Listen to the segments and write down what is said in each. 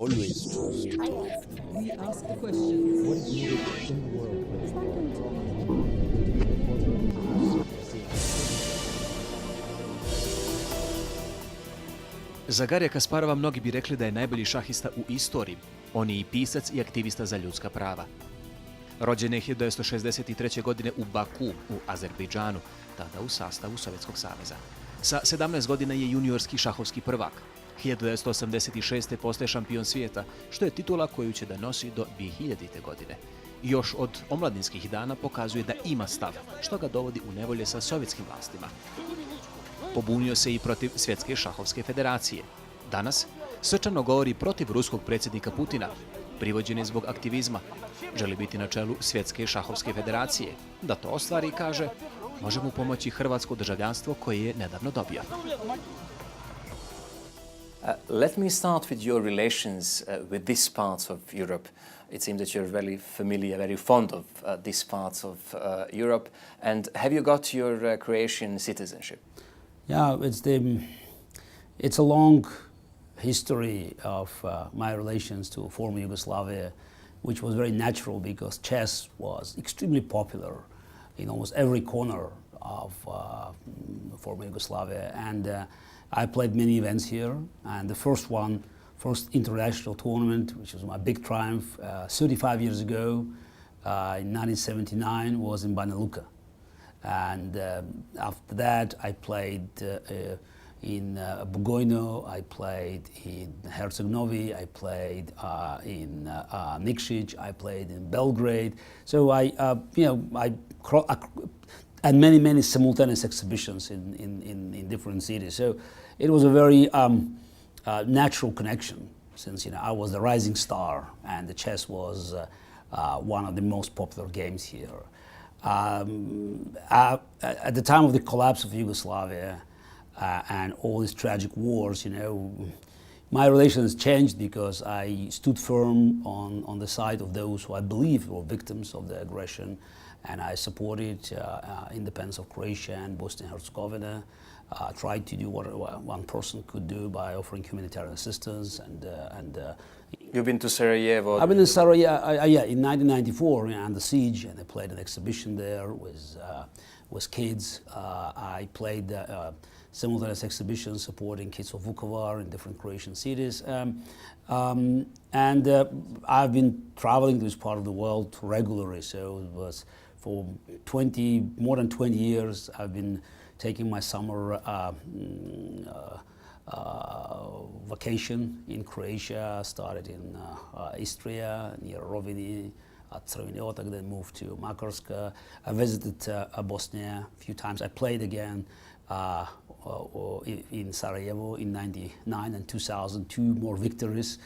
always choose to talk. We ask the questions. What is needed in the world? Za Garija Kasparova mnogi bi rekli da je najbolji šahista u istoriji. On je i pisac i aktivista za ljudska prava. Rođen je 1963. godine u Baku, u Azerbejdžanu, tada u sastavu Sovjetskog saveza. Sa 17 godina je juniorski šahovski prvak. 1986. postaje šampion svijeta, što je titula koju će da nosi do 2000. godine. Još od omladinskih dana pokazuje da ima stav, što ga dovodi u nevolje sa sovjetskim vlastima. Pobunio se i protiv Svjetske šahovske federacije. Danas srčano govori protiv ruskog predsjednika Putina. Privođen je zbog aktivizma. Želi biti na čelu Svjetske šahovske federacije. Da to ostvari, kaže, može mu pomoći hrvatsko državljanstvo koje je nedavno dobio. Let me start with your relations with this part of Europe. It seems that you're very familiar, very fond of this part of Europe. And have you got your Croatian citizenship? Yeah, it's a long history of my relations to former Yugoslavia, which was very natural because chess was extremely popular in almost every corner of former Yugoslavia. And I played many events here, and the first international tournament, which was my big triumph 35 years ago, in 1979, was in Banja Luka. And after that, I played in Bugojno, I played in Herceg Novi, I played in Nikšić, I played in Belgrade. So and many simultaneous exhibitions in different cities. So it was a very natural connection, since I was the rising star and the chess was one of the most popular games here. At the time of the collapse of Yugoslavia and all these tragic wars, my relations changed because I stood firm on the side of those who I believe were victims of the aggression, and I supported independence of Croatia and Bosnia and Herzegovina. Tried to do what one person could do by offering humanitarian assistance and You've been to Sarajevo? I've been in Sarajevo, in 1994, under siege, and I played an exhibition there with kids. I played simultaneous exhibitions supporting kids of Vukovar in different Croatian cities. I've been traveling to this part of the world regularly, so it was for more than 20 years I've been taking my summer vacation in Croatia. Started in Istria, near Rovini, Crveni Otok, then moved to Makarska. I visited Bosnia a few times. I played again in Sarajevo in '99 and 2000, two more victories.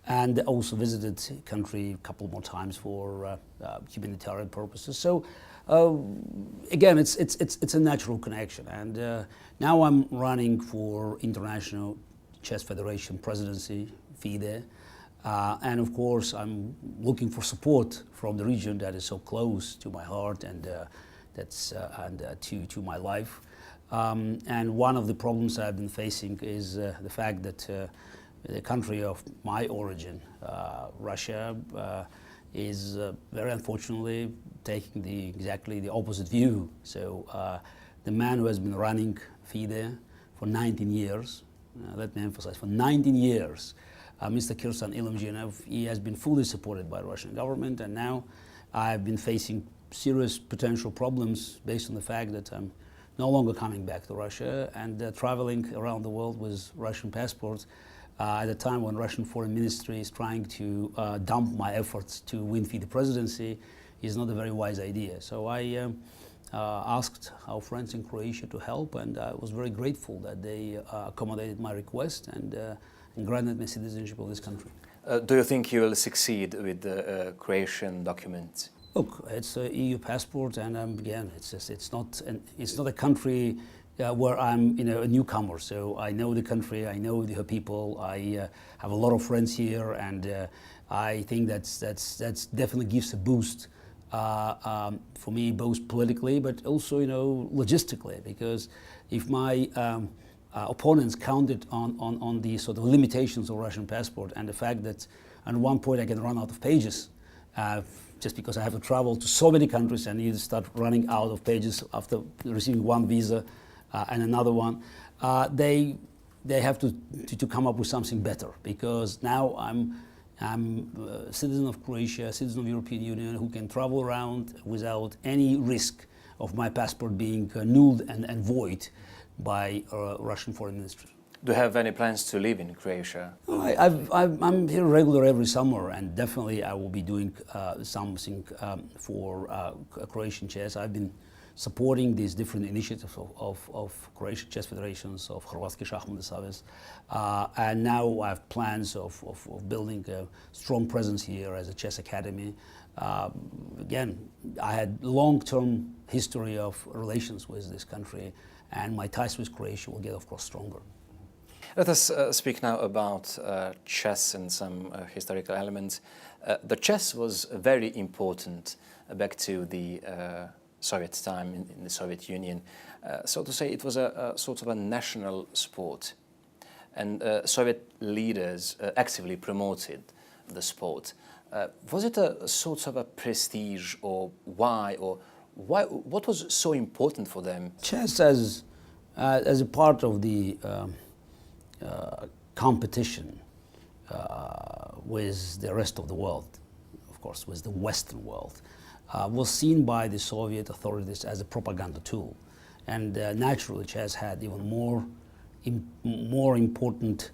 And also visited the country a couple more times for humanitarian purposes. So again, it's a natural connection. And now I'm running for International Chess Federation presidency, FIDE. And of course, I'm looking for support from the region that is so close to my heart and to my life. And one of the problems I've been facing is the fact that the country of my origin, Russia, is very unfortunately taking exactly the opposite view. So the man who has been running FIDE for 19 years, let me emphasize, for 19 years, Mr. Kirsan Ilimjinov, he has been fully supported by the Russian government, and now I've been facing serious potential problems based on the fact that I'm no longer coming back to Russia and traveling around the world with Russian passports at a time when Russian Foreign Ministry is trying to dump my efforts to win FIDE presidency is not a very wise idea. So I asked our friends in Croatia to help, and I was very grateful that they accommodated my request and granted me citizenship of this country. Do you think you will succeed with the Croatian documents? Look, it's an EU passport, and again, it's not a country where I'm a newcomer. So I know the country, I know the people, I have a lot of friends here, and I think that's definitely gives a boost for me, both politically but also logistically, because if my opponents counted on the sort of limitations of Russian passport and the fact that at one point I can run out of pages just because I have to travel to so many countries and you start running out of pages after receiving one visa and another one. They have to come up with something better, because now I'm a citizen of Croatia, a citizen of the European Union who can travel around without any risk of my passport being nulled and void by Russian foreign ministry. Do you have any plans to live in Croatia? I'm here regular every summer, and definitely I will be doing something for Croatian chess. I've been supporting these different initiatives of Croatian chess federations, of Hrvatski šahovski savez, and now I have plans of building a strong presence here as a chess academy. Again, I had long-term history of relations with this country, and my ties with Croatia will get, of course, stronger. Let us speak now about chess and some historical elements. The chess was very important back to the Soviet time in the Soviet Union. So to say, it was a sort of a national sport, and Soviet leaders actively promoted the sport. Was it a sort of a prestige, or why? What was so important for them? Chess as a part of the competition with the rest of the world, of course, with the Western world, was seen by the Soviet authorities as a propaganda tool. And naturally, chess had even more important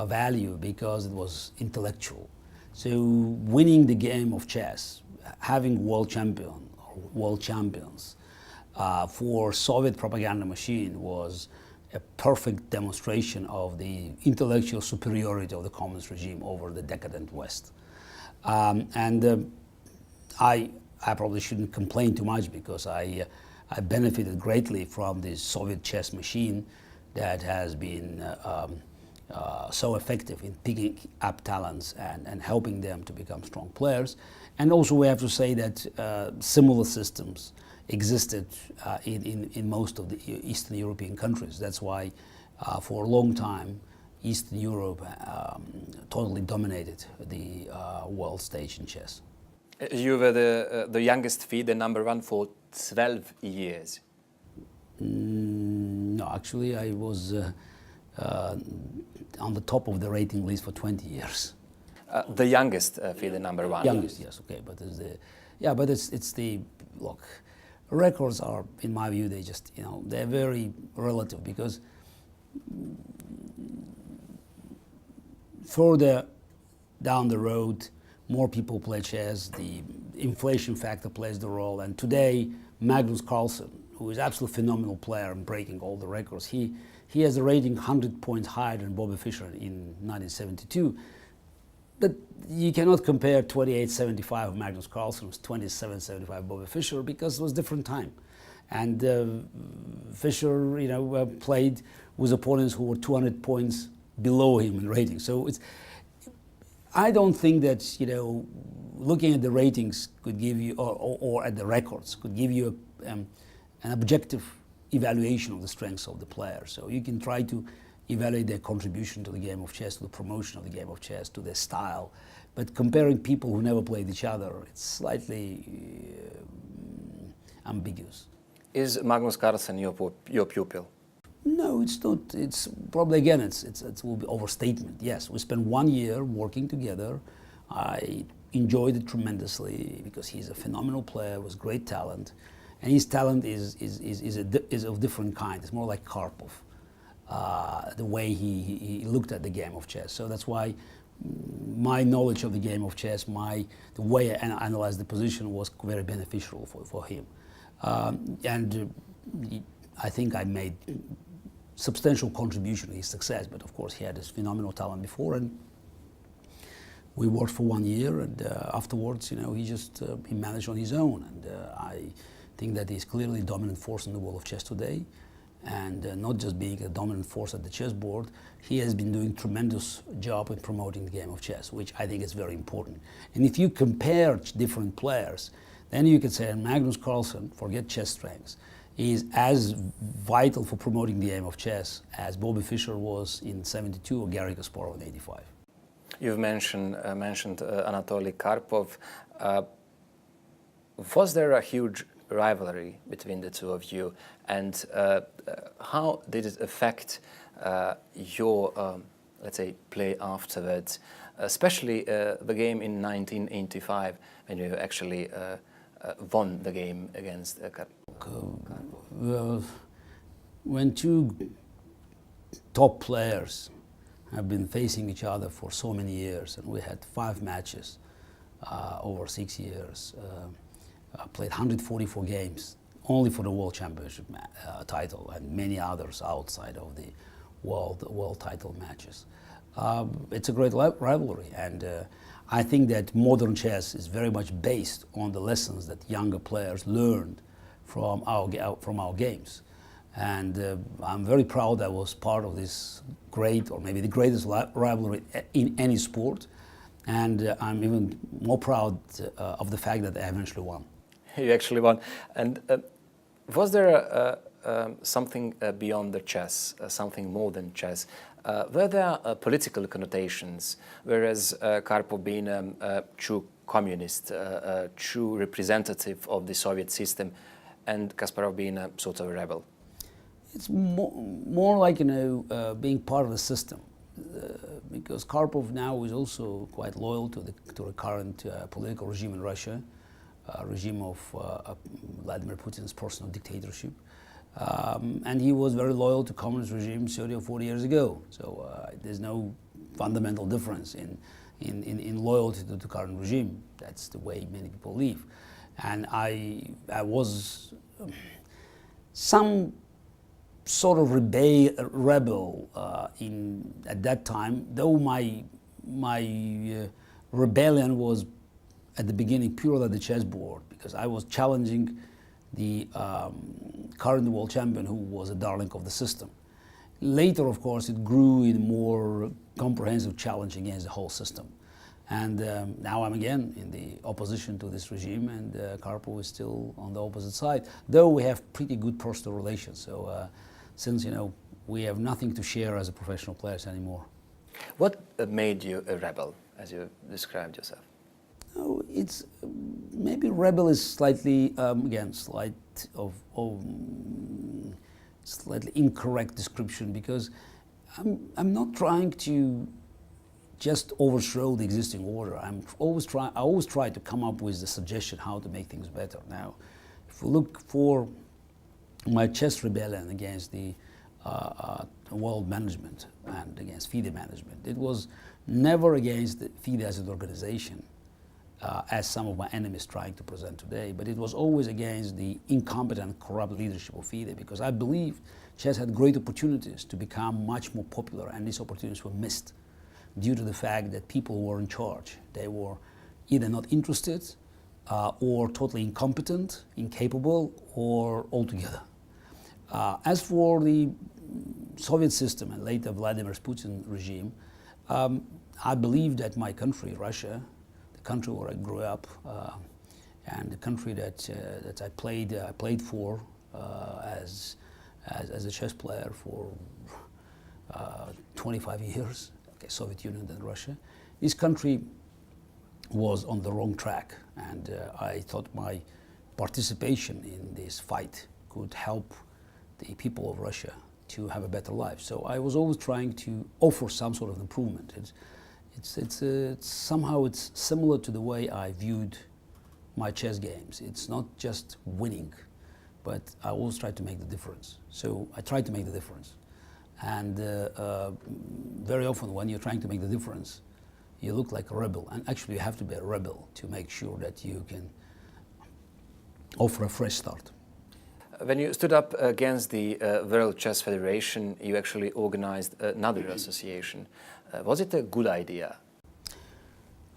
value because it was intellectual. So winning the game of chess, having world champions for Soviet propaganda machine was a perfect demonstration of the intellectual superiority of the communist regime over the decadent West. I probably shouldn't complain too much, because I benefited greatly from this Soviet chess machine that has been so effective in picking up talents and helping them to become strong players. And also we have to say that similar systems existed in most of the Eastern European countries. That's why for a long time Eastern Europe totally dominated the world stage in chess. You were the youngest FIDE #1 for 12 years. No, actually I was on the top of the rating list for 20 years. The youngest FIDE #1. Youngest, yes, okay, but it's the look. Records are, in my view, they're very relative, because further down the road, more people play chess, the inflation factor plays the role, and today Magnus Carlsen, who is an absolutely phenomenal player and breaking all the records, he has a rating 100 points higher than Bobbyju Fischeru in 1972. But you cannot compare 28.75 of Magnus Carlsen with 27.75 of Bobbyju Fischeru, because it was a different time. And Fischer, played with opponents who were 200 points below him in rating. So I don't think that, looking at the ratings could give you, or at the records, could give you an objective evaluation of the strengths of the player. So you can try to evaluate their contribution to the game of chess, to the promotion of the game of chess, to their style. But comparing people who never played each other, it's slightly ambiguous. Is Magnus Carlsen your pupil? No, it's not. It's probably, again, it will be overstatement. Yes, we spent 1 year working together. I enjoyed it tremendously, because he's a phenomenal player with great talent, and his talent is of different kind. It's more like Karpov, the way he looked at the game of chess. So that's why my knowledge of the game of chess, the way I analyzed the position was very beneficial for him. I think I made substantial contribution to his success, but of course he had this phenomenal talent before, and we worked for 1 year, and afterwards, he managed on his own, and I think that he's clearly a dominant force in the world of chess today, and not just being a dominant force at the chessboard, he has been doing a tremendous job in promoting the game of chess, which I think is very important. And if you compare different players, then you could say Magnus Carlsen, forget chess strengths, is as vital for promoting the game of chess as Bobbyju Fischeru was in '72 or Gari Kasparov in '85. You've mentioned Anatolijem Karpov. Was there a huge rivalry between the two of you, and how did it affect your, let's say, play afterwards, especially the game in 1985 when you actually won the game against Well, when two top players have been facing each other for so many years, and we had 5 matches over 6 years, played 144 games only for the World Championship title, and many others outside of the world title matches. It's a great rivalry, and I think that modern chess is very much based on the lessons that younger players learned from our games. And I'm very proud I was part of this great, or maybe the greatest rivalry in any sport. And I'm even more proud of the fact that I eventually won. You actually won. And was there something beyond the chess, something more than chess? Were there political connotations, whereas Karpov being a true communist, a true representative of the Soviet system, and Kasparov being a sort of a rebel? It's more like, being part of the system, because Karpov now is also quite loyal to the current political regime in Russia, regime of Vladimir Putin's personal dictatorship. And he was very loyal to communist regime 30 or 40 years ago. So there's no fundamental difference in loyalty to the current regime. That's the way many people live. And I was some sort of rebel at that time, though my rebellion was at the beginning purely at the chessboard, because I was challenging the current world champion, who was a darling of the system. Later, of course, it grew in more comprehensive challenge against the whole system. And now I'm again in the opposition to this regime, and Karpov is still on the opposite side, though we have pretty good personal relations. So since, we have nothing to share as a professional players anymore. What made you a rebel, as you described yourself? Oh, it's maybe rebel is slightly again slightly incorrect description, because I'm not trying to just overthrow the existing order. I always try to come up with the suggestion how to make things better. Now, if we look for my chess rebellion against the world management and against FIDE management, it was never against the FIDE as an organization, as some of my enemies trying to present today, but it was always against the incompetent, corrupt leadership of FIDE, because I believe chess had great opportunities to become much more popular, and these opportunities were missed due to the fact that people who were in charge, they were either not interested or totally incompetent, incapable, or altogether. As for the Soviet system and later Vladimir Putin regime, I believe that my country, Russia, the country where I grew up, and the country that I played for as a chess player for 25 years, okay, Soviet Union and Russia, this country was on the wrong track, and I thought my participation in this fight could help the people of Russia to have a better life. So I was always trying to offer some sort of improvement. Somehow it's similar to the way I viewed my chess games. It's not just winning, but I always try to make the difference. So I tried to make the difference. And very often when you're trying to make the difference, you look like a rebel. And actually you have to be a rebel to make sure that you can offer a fresh start. When you stood up against the World Chess Federation, you actually organized another association. Was it a good idea?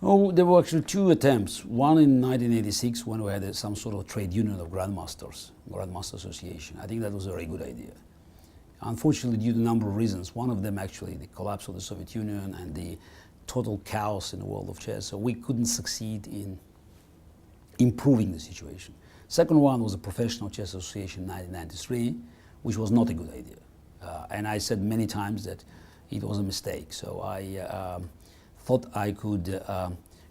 Oh, there were actually 2 attempts. One in 1986 when we had some sort of trade union of grandmasters, Grandmaster Association. I think that was a very good idea. Unfortunately, due to a number of reasons, one of them actually the collapse of the Soviet Union and the total chaos in the world of chess, so we couldn't succeed in improving the situation. Second one was the Professional Chess Association in 1993, which was not a good idea. And I said many times that it was a mistake. So I thought I could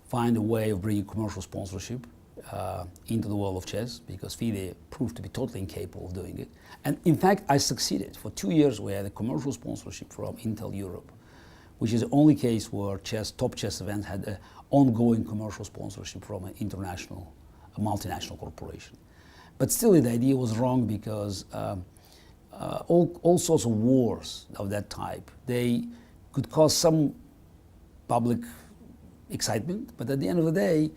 find a way of bringing commercial sponsorship into the world of chess, because FIDE proved to be totally incapable of doing it. And in fact, I succeeded. For 2 years, we had a commercial sponsorship from Intel Europe, which is the only case where top chess events had an ongoing commercial sponsorship from an international, a multinational corporation. But still, the idea was wrong, because all sorts of wars of that type, they could cause some public excitement, but at the end of the day,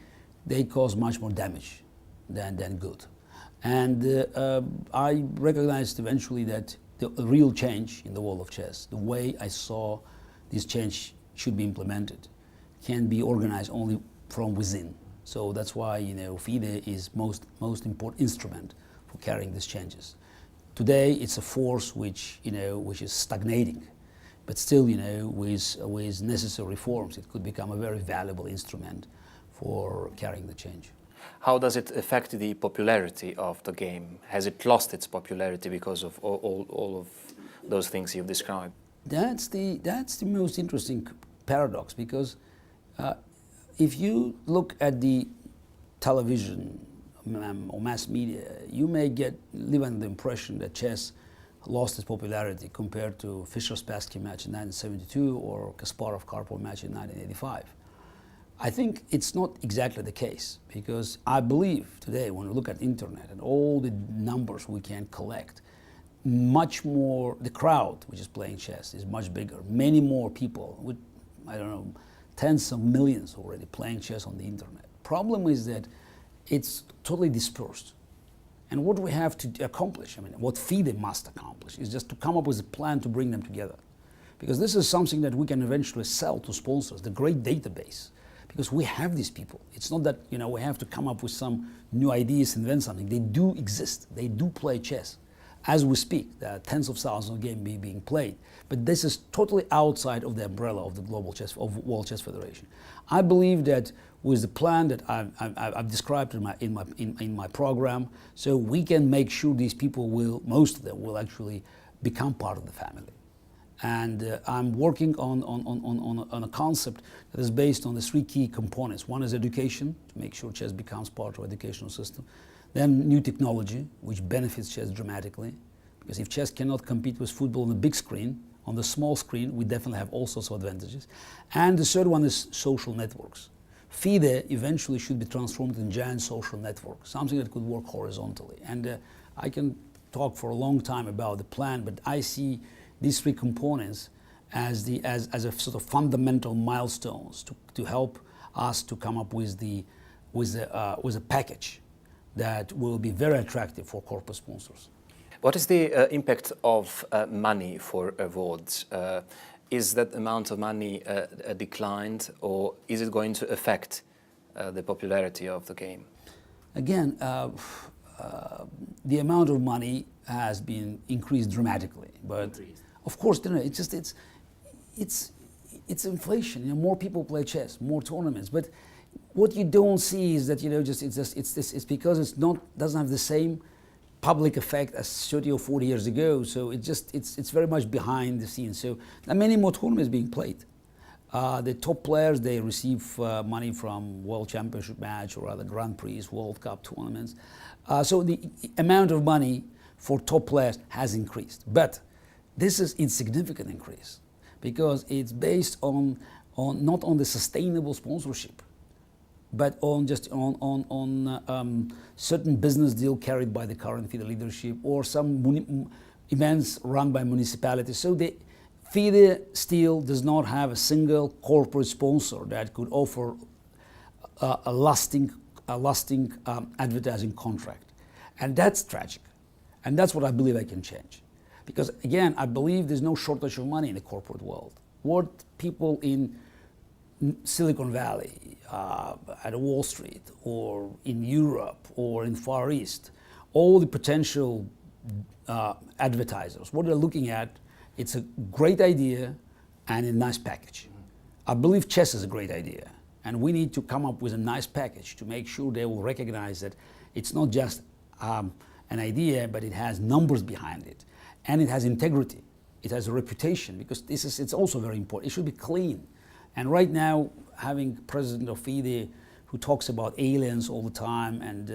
they cause much more damage than good. And I recognized eventually that the real change in the world of chess, the way I saw this change should be implemented, can be organized only from within. So that's why, FIDE is most important instrument for carrying these changes. Today, it's a force which is stagnating, but still, with necessary reforms, it could become a very valuable instrument for carrying the change. How does it affect the popularity of the game? Has it lost its popularity because of all of those things you've described? That's the most interesting paradox, because if you look at the television or mass media, you may live under the impression that chess lost its popularity compared to Fischer-Spassky match in 1972 or Kasparov-Karpov match in 1985. I think it's not exactly the case, because I believe today, when we look at the internet and all the numbers we can collect, much more, the crowd which is playing chess is much bigger. Many more people, with, I don't know, tens of millions already playing chess on the internet. Problem is that it's totally dispersed. And what we have to accomplish, what FIDE must accomplish, is just to come up with a plan to bring them together. Because this is something that we can eventually sell to sponsors, the great database. Because we have these people. It's not that we have to come up with some new ideas, invent something. They do exist. They do play chess. As we speak, there are tens of thousands of games being played. But this is totally outside of the umbrella of the global chess, of World Chess Federation. I believe that with the plan that I've described in my program, so we can make sure these people most of them will actually become part of the family. And I'm working on a concept that is based on the three key components. One is education, to make sure chess becomes part of the educational system. Then new technology, which benefits chess dramatically. Because if chess cannot compete with football on the big screen, on the small screen, we definitely have all sorts of advantages. And the third one is social networks. FIDE eventually should be transformed into a giant social network, something that could work horizontally. And I can talk for a long time about the plan, but I see these three components as a sort of fundamental milestones to help us to come up with a package that will be very attractive for corporate sponsors. What is the impact of money for awards? Is that amount of money declined, or is it going to affect the popularity of the game? Again, the amount of money has been increased dramatically, but of course, it's inflation. More people play chess, more tournaments. But what you don't see is that it's because doesn't have the same public effect as 30 or 40 years ago. So it's very much behind the scenes. So there are many more tournaments being played. The top players, they receive money from World Championship match or other Grand Prix, World Cup tournaments. So the amount of money for top players has increased. But this is insignificant increase, because it's based on not on the sustainable sponsorship, but on certain business deal carried by the current FIDE leadership, or some events run by municipalities. So the FIDE still does not have a single corporate sponsor that could offer a lasting advertising contract, and that's tragic, and that's what I believe I can change. Because again, I believe there's no shortage of money in the corporate world. What people in Silicon Valley, at Wall Street, or in Europe, or in Far East, all the potential advertisers, what they're looking at, it's a great idea and a nice package. I believe chess is a great idea, and we need to come up with a nice package to make sure they will recognize that It's not just an idea, but it has numbers behind it, and it has integrity. It has a reputation, because it's also very important. It should be clean. And right now, having President of FIDE who talks about aliens all the time and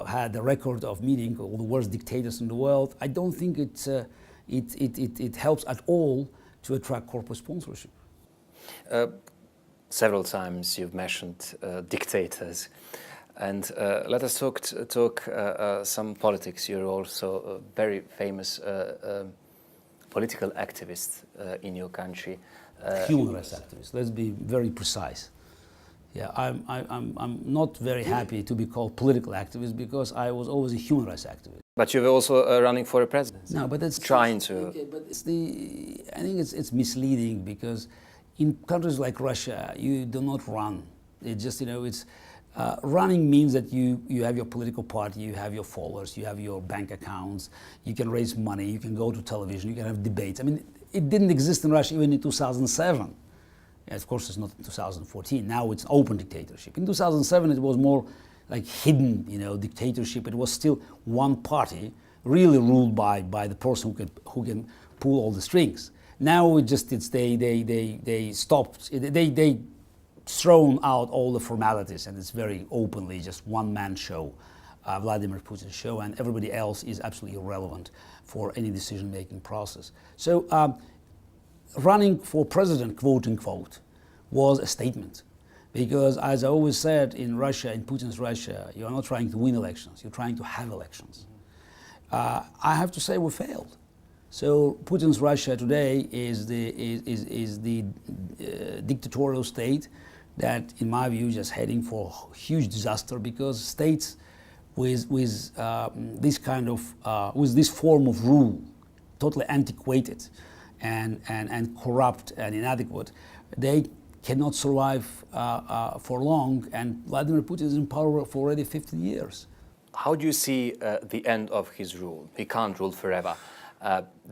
had the record of meeting all the worst dictators in the world, I don't think it helps at all to attract corporate sponsorship. Several times you've mentioned dictators, and let us talk some politics. You're also a very famous political activist in your country. Human rights activist. Let's be very precise. Yeah, I'm not very happy to be called political activist, because I was always a human rights activist. But you were also running for a presidency. No, but that's trying to. Okay, but I think it's misleading, because in countries like Russia, you do not run. It just, it's running means that you have your political party, you have your followers, you have your bank accounts, you can raise money, you can go to television, you can have debates. I mean, it didn't exist in Russia even in 2007. Yeah, of course, it's not in 2014. Now it's open dictatorship. In 2007, it was more like hidden, dictatorship. It was still one party, really ruled by the person who can pull all the strings. Now they stopped. They thrown out all the formalities, and it's very openly just one-man show, Vladimir Putin's show, and everybody else is absolutely irrelevant for any decision-making process. So running for president, quote unquote, was a statement. Because as I always said, in Russia, in Putin's Russia, you're not trying to win elections, you're trying to have elections. I have to say we failed. So Putin's Russia today is the dictatorial state that, in my view, is just heading for huge disaster, because states with this kind of with this form of rule, totally antiquated and corrupt and inadequate, they cannot survive for long. And Vladimir Putin is in power for already 50 years. How do you see the end of his rule? He can't rule forever.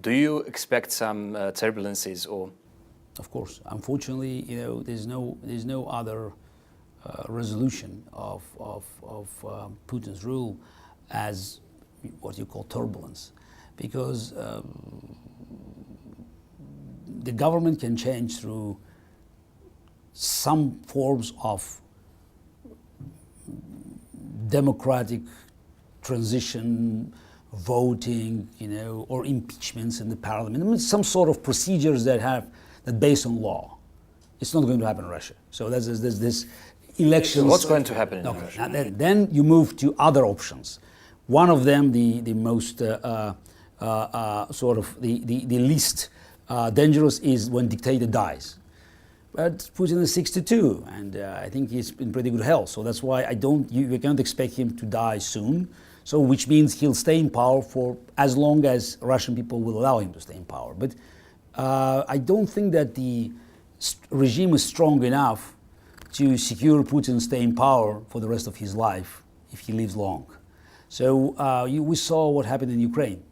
Do you expect some turbulences or? Of course. Unfortunately, there's no other resolution of Putin's rule as what you call turbulence, because the government can change through some forms of democratic transition, voting, or impeachments in the parliament. I mean, some sort of procedures that based on law. It's not going to happen in Russia. So there's this elections. What's going to happen in Russia? Now, then you move to other options. One of them, the most sort of the least dangerous, is when dictator dies. But Putin is 62, and I think he's in pretty good health. So that's why we can't expect him to die soon. So which means he'll stay in power for as long as Russian people will allow him to stay in power. But I don't think that the regime is strong enough to secure Putin stay in power for the rest of his life if he lives long. So we saw what happened in Ukraine.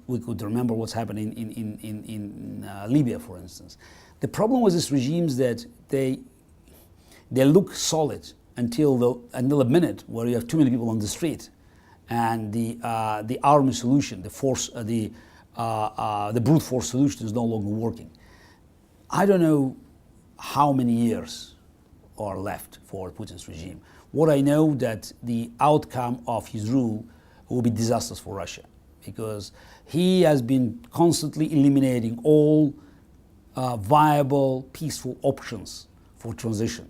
We could remember what's happening in Libya, for instance. The problem with these regimes that they look solid until a minute where you have too many people on the street, and the army solution, the brute force solution is no longer working. I don't know how many years are left for Putin's regime. What I know that the outcome of his rule will be disastrous for Russia, because he has been constantly eliminating all viable, peaceful options for transition,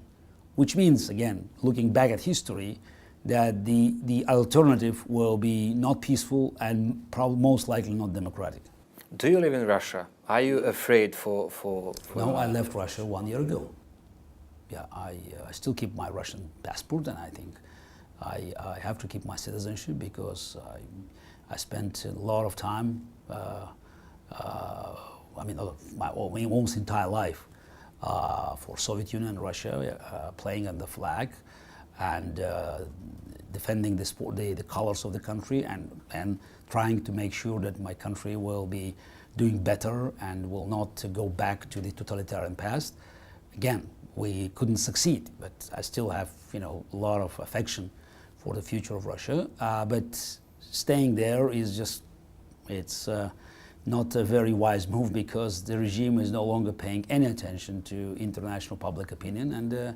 which means, again, looking back at history, that the alternative will be not peaceful and most likely not democratic. Do you live in Russia? Are you afraid for No, I left Russia 1 year ago. Yeah, I still keep my Russian passport, and I think I have to keep my citizenship, because I spent a lot of time, my almost entire life for Soviet Union and Russia, playing on the flag and defending the colors of the country, and trying to make sure that my country will be doing better and will not go back to the totalitarian past. again, we couldn't succeed, but I still have, a lot of affection for the future of Russia. But staying there is just, it's not a very wise move, because the regime is no longer paying any attention to international public opinion, and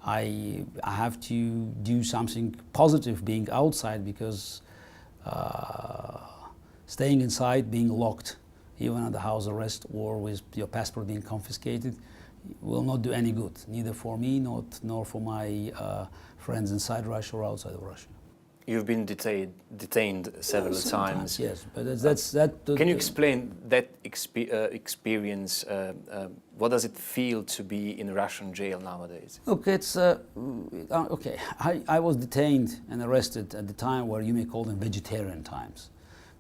I have to do something positive being outside, because staying inside, being locked, even under house arrest or with your passport being confiscated, will not do any good, neither for me nor for my friends inside Russia or outside of Russia. You've been detained several times. Yes, but that. Can you explain that experience? What does it feel to be in a Russian jail nowadays? Look, it's okay. I was detained and arrested at the time where you may call them vegetarian times,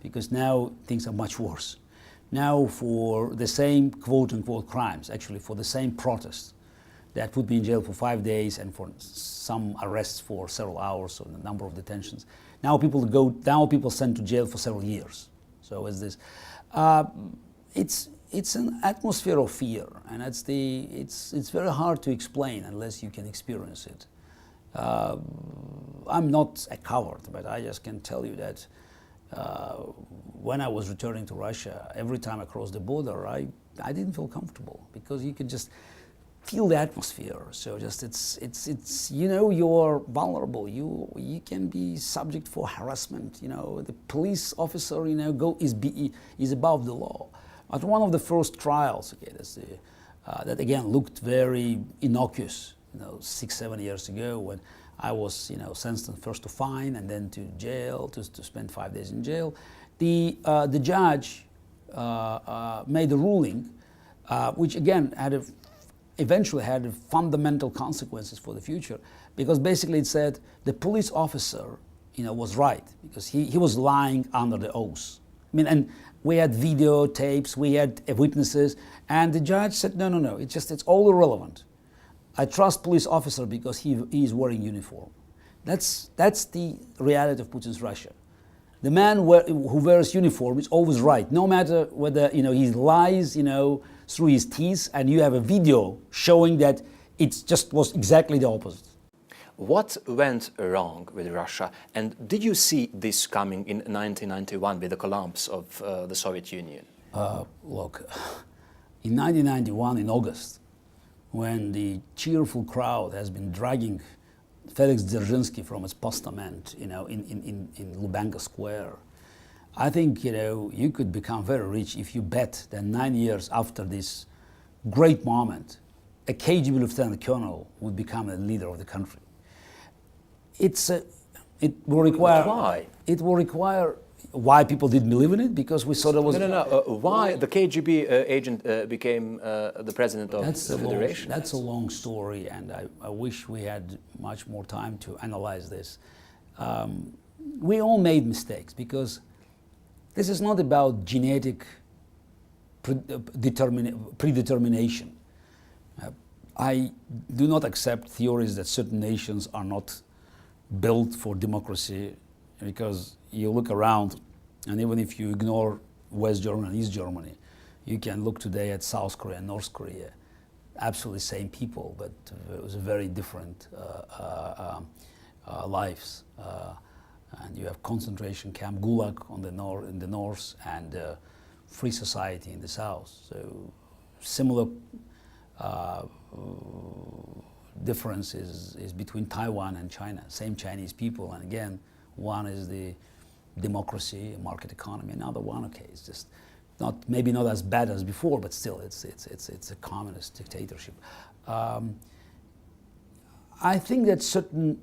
because now things are much worse. Now, for the same quote-unquote crimes, actually for the same protest that put me in jail for 5 days and for some arrests for several hours, so the number of detentions. Now people sent to jail for several years. So is this? It's an atmosphere of fear, and it's very hard to explain unless you can experience it. I'm not a coward, but I just can tell you that when I was returning to Russia, every time I crossed the border, I didn't feel comfortable, because you could just feel the atmosphere. So just it's you're vulnerable. You can be subject for harassment. The police officer is above the law. At one of the first trials, okay, that again looked very innocuous. 6-7 years ago, when I was sentenced first to fine and then to jail, to spend 5 days in jail. The judge made a ruling, which again eventually had fundamental consequences for the future, because basically it said the police officer, was right, because he was lying under the oath. And we had videotapes, we had witnesses, and the judge said, no, it's all irrelevant. I trust police officer because he is wearing uniform. That's the reality of Putin's Russia. The man who wears uniform is always right, no matter whether he lies through his teeth, and you have a video showing that it just was exactly the opposite. What went wrong with Russia, and did you see this coming in 1991 with the collapse of the Soviet Union? Look, in 1991, in August, when the cheerful crowd has been dragging Felix Dzerzhinsky from his postament, in Lubyanka Square, I think you could become very rich if you bet that 9 years after this great moment, a KGB lieutenant colonel would become the leader of the country. It will require. Why? It will require. Why people didn't believe in it? Because we saw there was. No. Why the KGB agent became the president of the Federation? That's a long story, and I wish we had much more time to analyze this. We all made mistakes, because this is not about genetic predetermination. I do not accept theories that certain nations are not built for democracy, because you look around, and even if you ignore West Germany and East Germany, you can look today at South Korea and North Korea. Absolutely same people, but it was very different lives. And you have concentration camp, Gulag in the north, and free society in the south. So similar difference is between Taiwan and China. Same Chinese people, and again, one is the democracy, market economy. Another one, okay, it's just maybe not as bad as before, but still, it's a communist dictatorship. I think that certain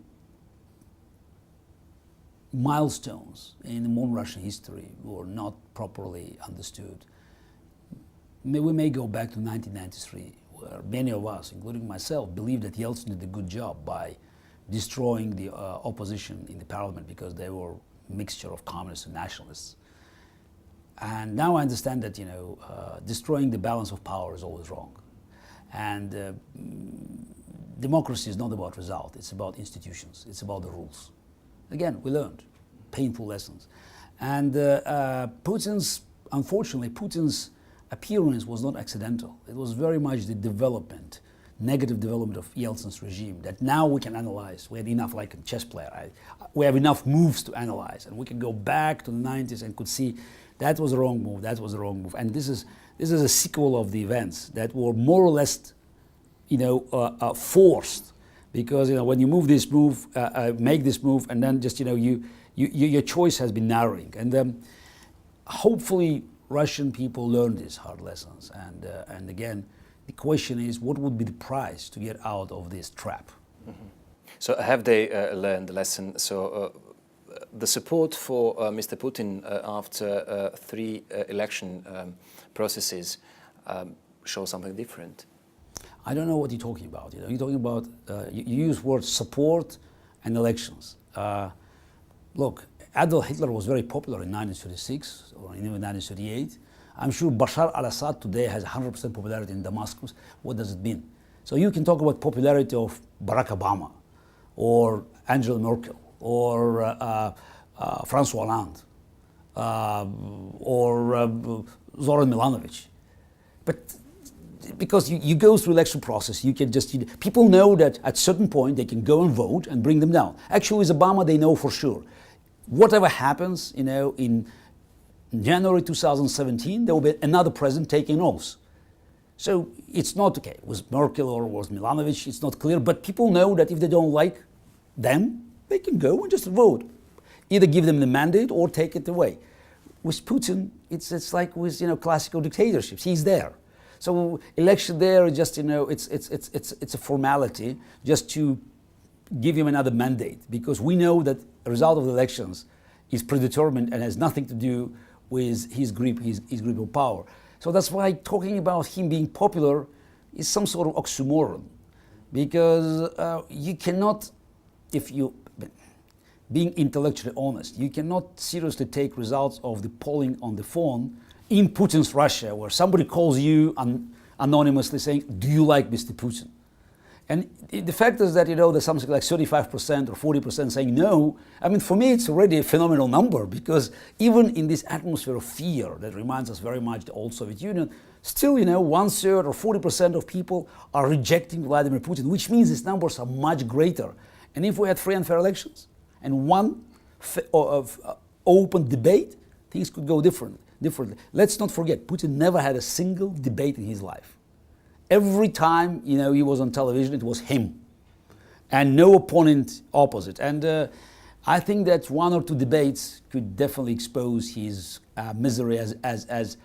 milestones in modern Russian history were not properly understood. We may go back to 1993, where many of us, including myself, believed that Yeltsin did a good job by destroying the opposition in the parliament, because they were a mixture of communists and nationalists. And now I understand that destroying the balance of power is always wrong. And democracy is not about result, it's about institutions, it's about the rules. Again, we learned painful lessons. And unfortunately, Putin's appearance was not accidental. It was very much the development, negative development of Yeltsin's regime that now we can analyze. We had enough, like a chess player, we have enough moves to analyze, and we can go back to the 90s and could see that was the wrong move, that was the wrong move. And this is a sequel of the events that were more or less, forced, because when you move this move, make this move, and then just your choice has been narrowing, and hopefully Russian people learn these hard lessons. And again, the question is, what would be the price to get out of this trap? Mm-hmm. So have they learned the lesson? So the support for Mr. Putin after 3 election processes shows something different. I don't know what you're talking about. You're talking about, you use words support and elections. Look, Adolf Hitler was very popular in 1936 or even 1938. I'm sure Bashar al-Assad today has 100% popularity in Damascus. What does it mean? So you can talk about popularity of Barack Obama or Angela Merkel or François Hollande or Zoran Milanovic. But because you go through election process, you can just, people know that at certain point they can go and vote and bring them down. Actually with Obama they know for sure. Whatever happens, in January 2017, there will be another president taking oath. So it's not okay. Was Merkel or was Milanovic? It's not clear. But people know that if they don't like them, they can go and just vote. Either give them the mandate or take it away. With Putin, it's like with classical dictatorships. He's there. So election there is just it's a formality just to give him another mandate, because we know that the result of the elections is predetermined and has nothing to do with his grip of power. So that's why talking about him being popular is some sort of oxymoron, because you cannot, being intellectually honest, you cannot seriously take results of the polling on the phone in Putin's Russia, where somebody calls you anonymously saying, do you like Mr. Putin? And the fact is that, there's something like 35% or 40% saying no. I mean, for me, it's already a phenomenal number, because even in this atmosphere of fear that reminds us very much of the old Soviet Union, still, 1/3 or 40% of people are rejecting Vladimir Putin, which means these numbers are much greater. And if we had free and fair elections and one open debate, things could go differently. Let's not forget, Putin never had a single debate in his life. Every time, he was on television, it was him, and no opponent opposite. And I think that 1 or 2 debates could definitely expose his misery as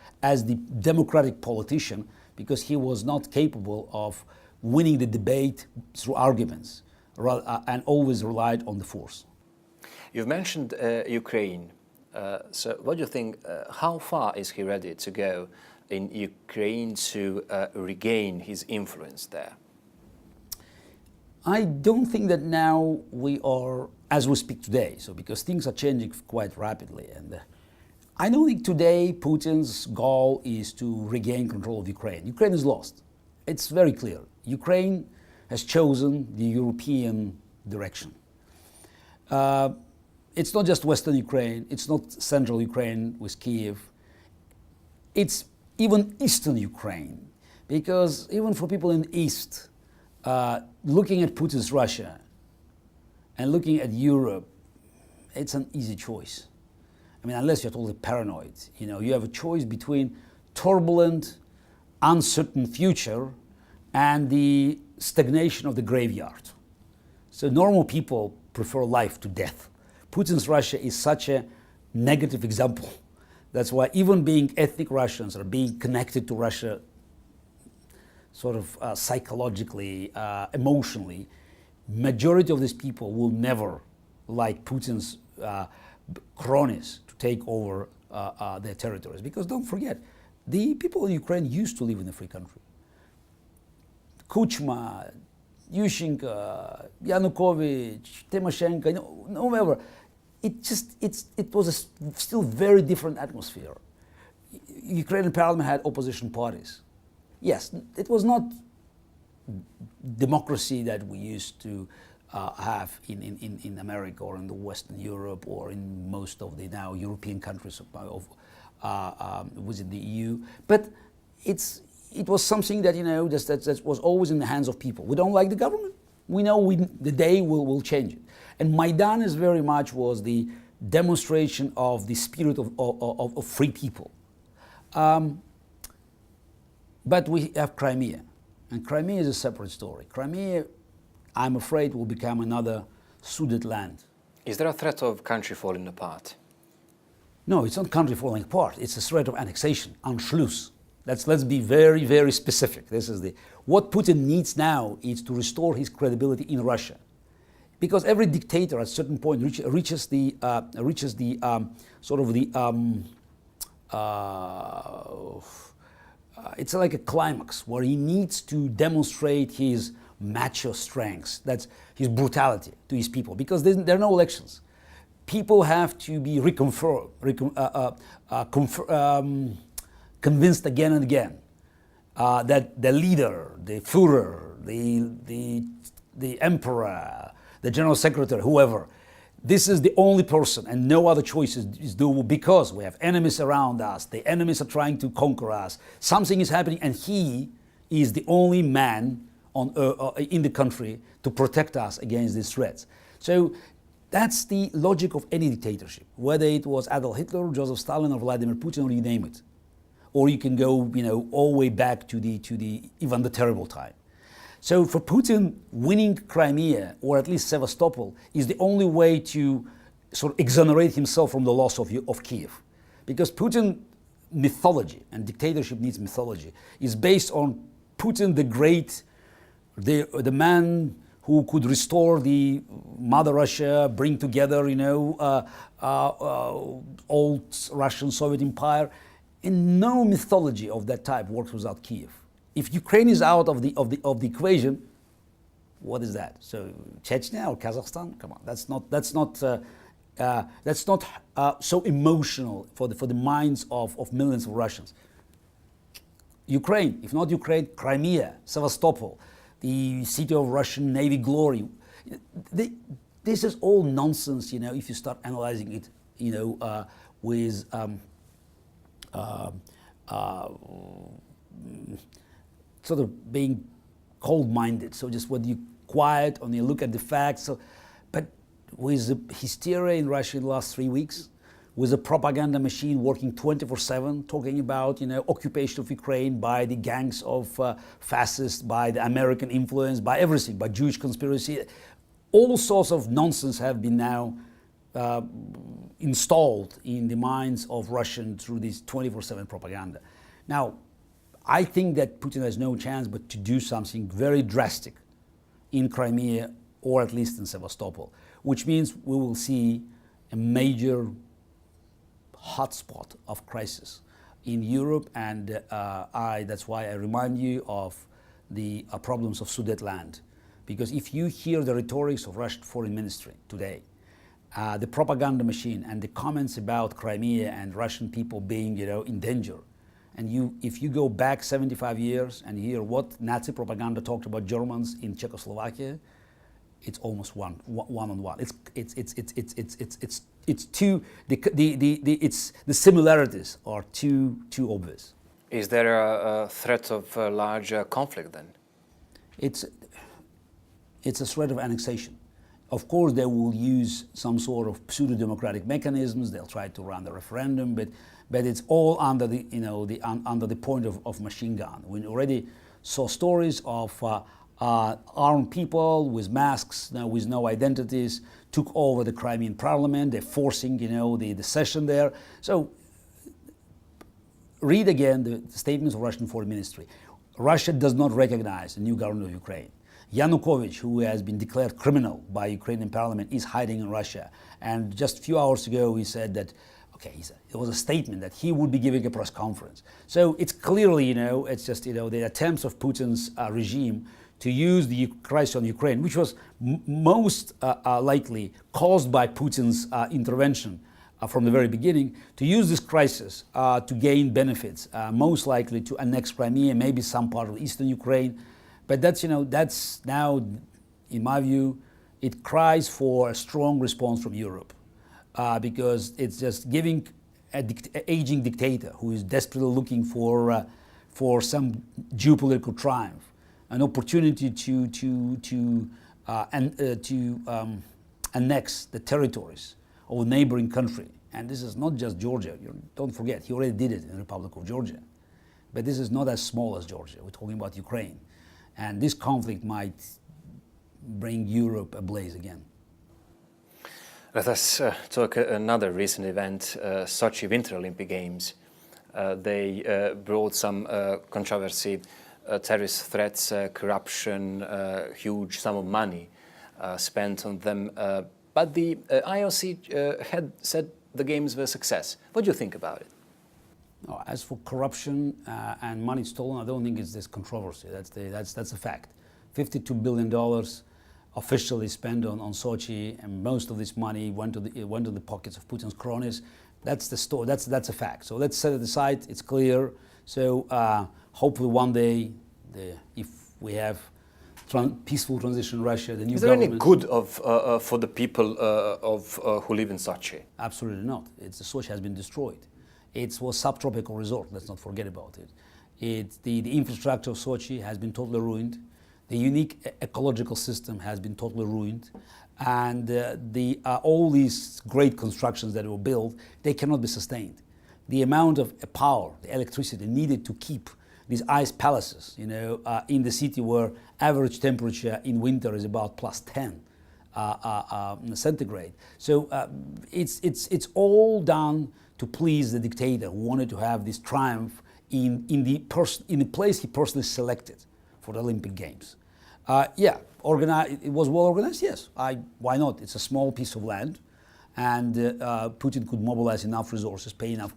the democratic politician, because he was not capable of winning the debate through arguments, and always relied on the force. You've mentioned Ukraine. So what do you think, how far is he ready to go in Ukraine to regain his influence there? I don't think that now we are, as we speak today, because things are changing quite rapidly, and I don't think today Putin's goal is to regain control of Ukraine. Ukraine is lost. It's very clear. Ukraine has chosen the European direction. It's not just Western Ukraine, it's not Central Ukraine with Kiev, it's even Eastern Ukraine, because even for people in the East, looking at Putin's Russia and looking at Europe, it's an easy choice. I mean, unless you're totally paranoid, you have a choice between turbulent, uncertain future and the stagnation of the graveyard. So normal people prefer life to death. Putin's Russia is such a negative example. That's why even being ethnic Russians or being connected to Russia sort of psychologically, emotionally, majority of these people will never like Putin's cronies to take over their territories. Because don't forget, the people in Ukraine used to live in a free country. Kuchma, Yushchenko, Yanukovych, Tymoshenko, whoever. It was a still very different atmosphere. Ukrainian parliament had opposition parties. Yes, it was not democracy that we used to have in America or in the Western Europe or in most of the now European countries within the EU. But it was something that, that was always in the hands of people. We don't like the government. We know the day will change it. And Maidan is very much was the demonstration of the spirit of free people. But we have Crimea. And Crimea is a separate story. Crimea, I'm afraid, will become another Sudetenland. Is there a threat of country falling apart? No, it's not country falling apart. It's a threat of annexation, Anschluss. Let's be very, very specific. What Putin needs now is to restore his credibility in Russia, because every dictator at a certain point reaches the it's like a climax where he needs to demonstrate his macho strengths, that's his brutality to his people, because there are no elections. People have to be convinced again and again that the leader, the Führer, the emperor, the general secretary, whoever, this is the only person and no other choice is doable, because we have enemies around us, the enemies are trying to conquer us, something is happening, and he is the only man in the country to protect us against these threats. So that's the logic of any dictatorship, whether it was Adolf Hitler, Joseph Stalin, or Vladimir Putin, or you name it. Or you can go, all the way back to the Ivan the Terrible time. So for Putin, winning Crimea, or at least Sevastopol, is the only way to sort of exonerate himself from the loss of Kiev. Because Putin mythology, and dictatorship needs mythology, is based on Putin the Great, the man who could restore the Mother Russia, bring together, old Russian Soviet Empire. And no mythology of that type works without Kiev. If Ukraine is out of the equation, what is that? So Chechnya or Kazakhstan? Come on, that's not so emotional for the minds of millions of Russians. Ukraine, if not Ukraine, Crimea, Sevastopol, the city of Russian Navy glory. This is all nonsense, if you start analyzing it, with sort of being cold-minded. So just when you quiet and you look at the facts. But with the hysteria in Russia in the last 3 weeks, with a propaganda machine working 24/7, talking about occupation of Ukraine by the gangs of fascists, by the American influence, by everything, by Jewish conspiracy, all sorts of nonsense have been now installed in the minds of Russians through this 24/7 propaganda. Now, I think that Putin has no chance but to do something very drastic in Crimea, or at least in Sevastopol, which means we will see a major hotspot of crisis in Europe, and that's why I remind you of the problems of Sudetenland. Because if you hear the rhetorics of Russian foreign ministry today, the propaganda machine and the comments about Crimea and Russian people being, in danger, and if you go back 75 years and hear what Nazi propaganda talked about Germans in Czechoslovakia, it's almost one on one. It's too the similarities are too obvious. Is there a threat of a larger conflict then? It's a threat of annexation. Of course, they will use some sort of pseudo-democratic mechanisms. They'll try to run the referendum, but it's all under under the point of machine gun. We already saw stories of armed people with masks, with no identities, took over the Crimean parliament. They're forcing, the session there. So read again the statements of Russian foreign ministry. Russia does not recognize the new government of Ukraine. Yanukovych, who has been declared criminal by Ukrainian parliament, is hiding in Russia. And just a few hours ago, he said that, it was a statement that he would be giving a press conference. So it's clearly, it's just, the attempts of Putin's regime to use the crisis on Ukraine, which was most likely caused by Putin's intervention from the very beginning, to use this crisis to gain benefits, most likely to annex Crimea, maybe some part of eastern Ukraine. But that's now, in my view, it cries for a strong response from Europe, because it's just giving an aging dictator who is desperately looking for for some geopolitical triumph, an opportunity to annex the territories of a neighboring country. And this is not just Georgia. Don't forget, he already did it in the Republic of Georgia. But this is not as small as Georgia. We're talking about Ukraine. And this conflict might bring Europe ablaze again. Let us talk another recent event, Sochi Winter Olympic Games. They brought some controversy, terrorist threats, corruption, huge sum of money spent on them. But the IOC had said the games were a success. What do you think about it? No, as for corruption and money stolen, I don't think it's this controversy. That's a fact. $52 billion officially spent on Sochi, and most of this money went to the pockets of Putin's cronies. That's the story. That's a fact. So let's set it aside. It's clear. So hopefully one day, if we have peaceful transition in Russia, the new Is there any government... good for the people who live in Sochi? Absolutely not. Sochi has been destroyed. It was subtropical resort. Let's not forget about it. The infrastructure of Sochi has been totally ruined. The unique ecological system has been totally ruined. And all these great constructions that were built, they cannot be sustained. The amount of power, the electricity needed to keep these ice palaces, in the city where average temperature in winter is about plus 10 centigrade. So it's all done to please the dictator who wanted to have this triumph in the place he personally selected for the Olympic Games. It was well organized, yes. Why not? It's a small piece of land, and Putin could mobilize enough resources, pay enough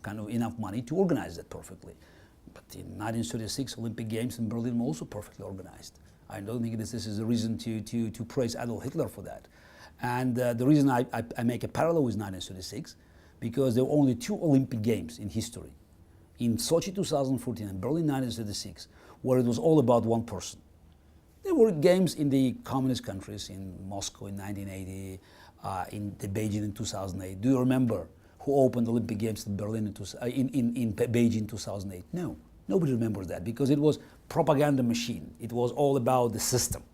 money to organize that perfectly. But in 1936 Olympic Games in Berlin were also perfectly organized. I don't think this is a reason to praise Adolf Hitler for that. And the reason I make a parallel with 1936, because there were only 2 Olympic Games in history, in Sochi 2014 and Berlin 1936, where it was all about one person. There were games in the communist countries, in Moscow in 1980, in Beijing in 2008. Do you remember who opened Olympic Games in Berlin in Beijing in 2008? No, nobody remembers that, because it was propaganda machine. It was all about the system.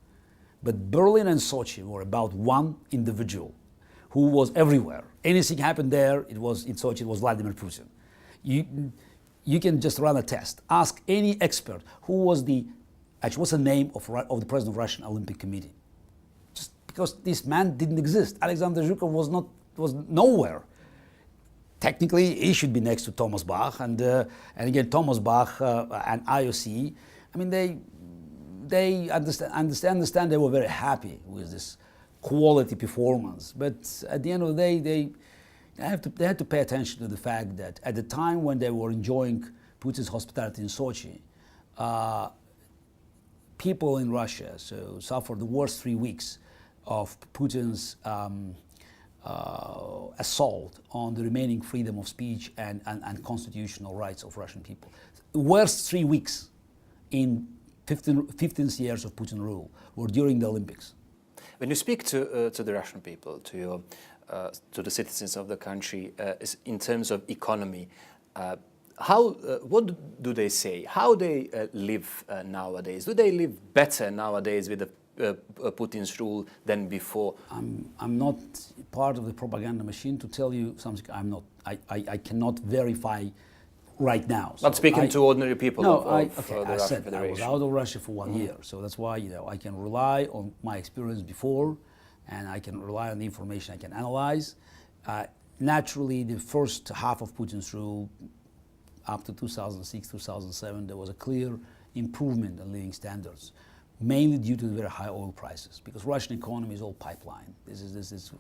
But Berlin and Sochi were about one individual who was everywhere. Anything happened there, in Sochi, it was Vladimir Putin. You can just run a test. Ask any expert what's the name of the president of the Russian Olympic Committee? Just because this man didn't exist. Alexander Zhukov was nowhere. Technically, he should be next to Thomas Bach, and again, Thomas Bach and IOC. I mean, they understand. They were very happy with this quality performance, but at the end of the day, they had to pay attention to the fact that at the time when they were enjoying Putin's hospitality in Sochi, people in Russia suffered the worst 3 weeks of Putin's assault on the remaining freedom of speech and constitutional rights of Russian people. The worst 3 weeks in 15 years of Putin rule were during the Olympics. When you speak to the Russian people, to the citizens of the country, in terms of economy, what do they say? How they live nowadays? Do they live better nowadays with Putin's rule than before? I'm not part of the propaganda machine to tell you something. I'm not. I cannot verify right now. Not speaking to ordinary people of the Russian Federation. I was out of Russia for 1 year, so that's why I can rely on my experience before, and I can rely on the information I can analyze. Naturally, the first half of Putin's rule, up to 2006, 2007, there was a clear improvement in living standards, mainly due to the very high oil prices, because Russian economy is all pipeline.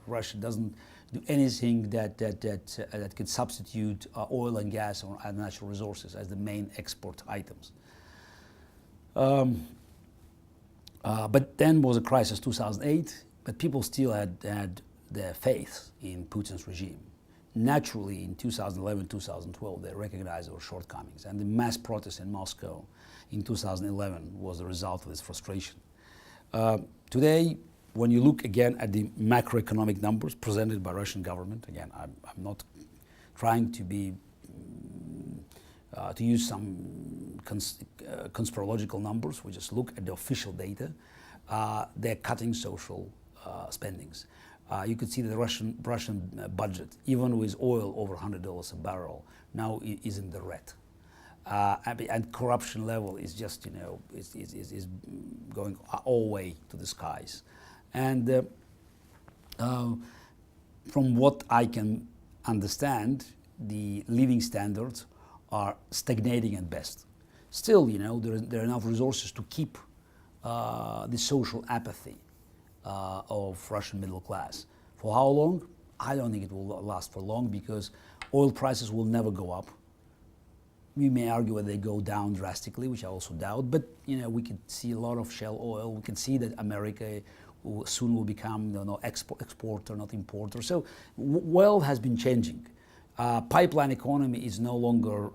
Russia doesn't do anything that could substitute oil and gas or natural resources as the main export items. But then was a crisis 2008, but people still had their faith in Putin's regime. Naturally, in 2011, 2012, they recognized their shortcomings, and the mass protest in Moscow in 2011 was the result of this frustration. Today, when you look again at the macroeconomic numbers presented by Russian government, again, I'm not trying to use some conspirological numbers. We just look at the official data. They're cutting social spendings. You could see that the Russian budget, even with oil over $100 a barrel, now is in the red. And corruption level is just, is going all the way to the skies. And from what I can understand, the living standards are stagnating at best. Still, there are enough resources to keep the social apathy of Russian middle class. For how long? I don't think it will last for long, because oil prices will never go up. We may argue that they go down drastically, which I also doubt, but we could see a lot of shale oil. We can see that America soon will become exporter, not importer. So world has been changing. Pipeline economy is no longer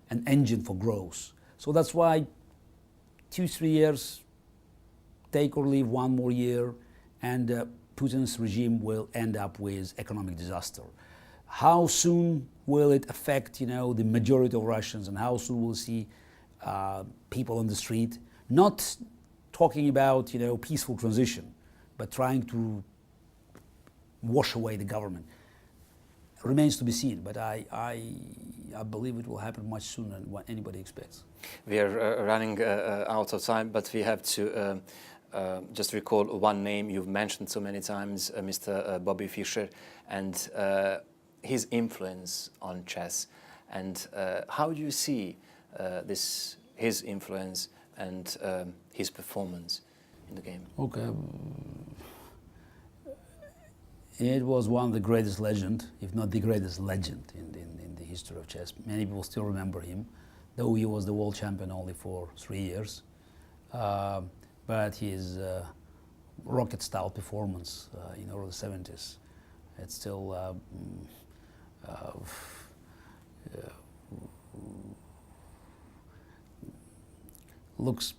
an engine for growth. So that's why 2-3 years, take or leave, 1 more year, and Putin's regime will end up with economic disaster. How soon will it affect, the majority of Russians, and how soon we'll see people on the street, not talking about, peaceful transition, but trying to wash away the government, remains to be seen. But I believe it will happen much sooner than what anybody expects. We are running out of time, but we have to just recall one name you've mentioned so many times, Mr. Bobbyju Fischeru, and his influence on chess. And how do you see his influence and his performance in the game? Okay. It was one of the greatest legend, if not the greatest legend in the history of chess. Many people still remember him, though he was the world champion only for 3 years. But his rocket-style performance in the early 70s, it's still looks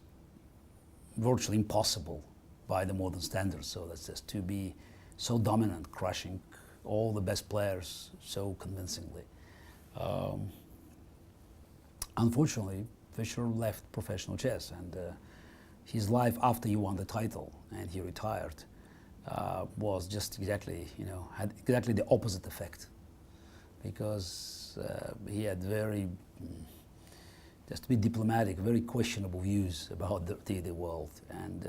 virtually impossible by the modern standards. So that's just to be so dominant, crushing all the best players so convincingly. Unfortunately, Fischer left professional chess, and his life after he won the title and he retired was just exactly, had exactly the opposite effect, because he had very, just to be diplomatic, very questionable views about the world. And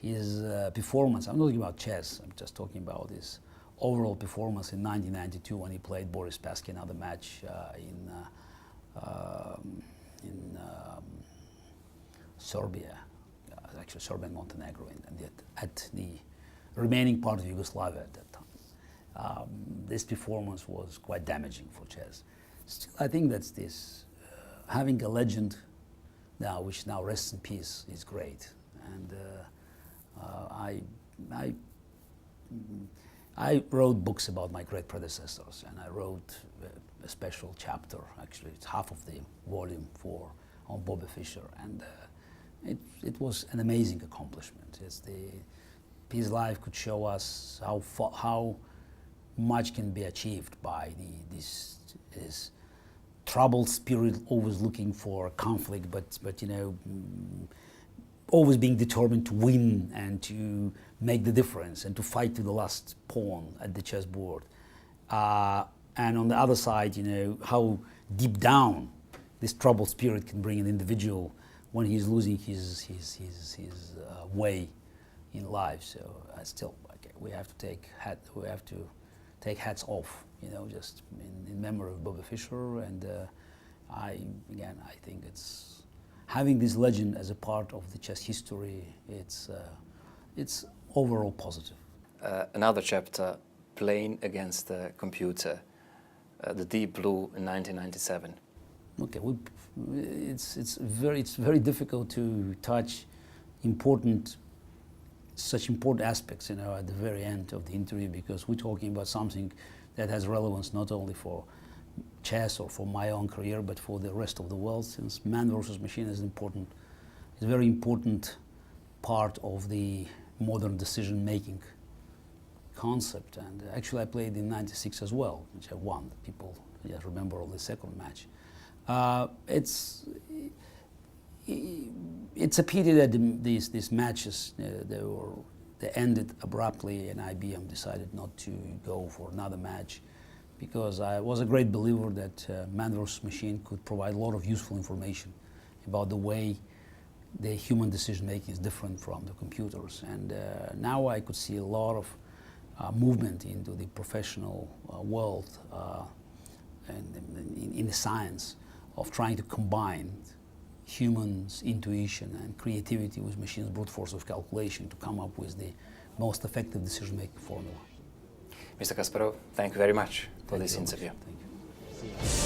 his performance, I'm not talking about chess, I'm just talking about his overall performance in 1992 when he played Boris Spassky, another match in Serbia, actually Serbia and Montenegro, and at the remaining part of Yugoslavia at that time. This performance was quite damaging for chess. Still, I think that's this, having a legend now, which now rests in peace, is great. And I wrote books about my great predecessors, and I wrote a special chapter, actually it's half of the volume 4 on Bobbyju Fischeru, and it was an amazing accomplishment. His life could show us how much can be achieved by this troubled spirit, always looking for conflict, but always being determined to win and to make the difference and to fight to the last pawn at the chessboard. And on the other side, how deep down this troubled spirit can bring an individual when he's losing his way in life. So still, okay, we have to take hats off, just in memory of Bobbyju Fischeru. And I think it's having this legend as a part of the chess history. It's overall positive. Another chapter, playing against the computer, the Deep Blue in 1997. Okay, it's very difficult to touch such important aspects, at the very end of the interview, because we're talking about something that has relevance not only for chess or for my own career, but for the rest of the world, since man versus machine is important. It's a very important part of the modern decision-making concept. And actually I played in '96 as well, which I won. People just remember all the second match. it's a pity that these matches they ended abruptly, and IBM decided not to go for another match, because I was a great believer that man versus machine could provide a lot of useful information about the way the human decision making is different from the computers. And now I could see a lot of movement into the professional world and in the science of trying to combine humans' intuition and creativity with machines' brute force of calculation to come up with the most effective decision-making formula. Mr. Kasparov, thank you very much for this interview. Thank you.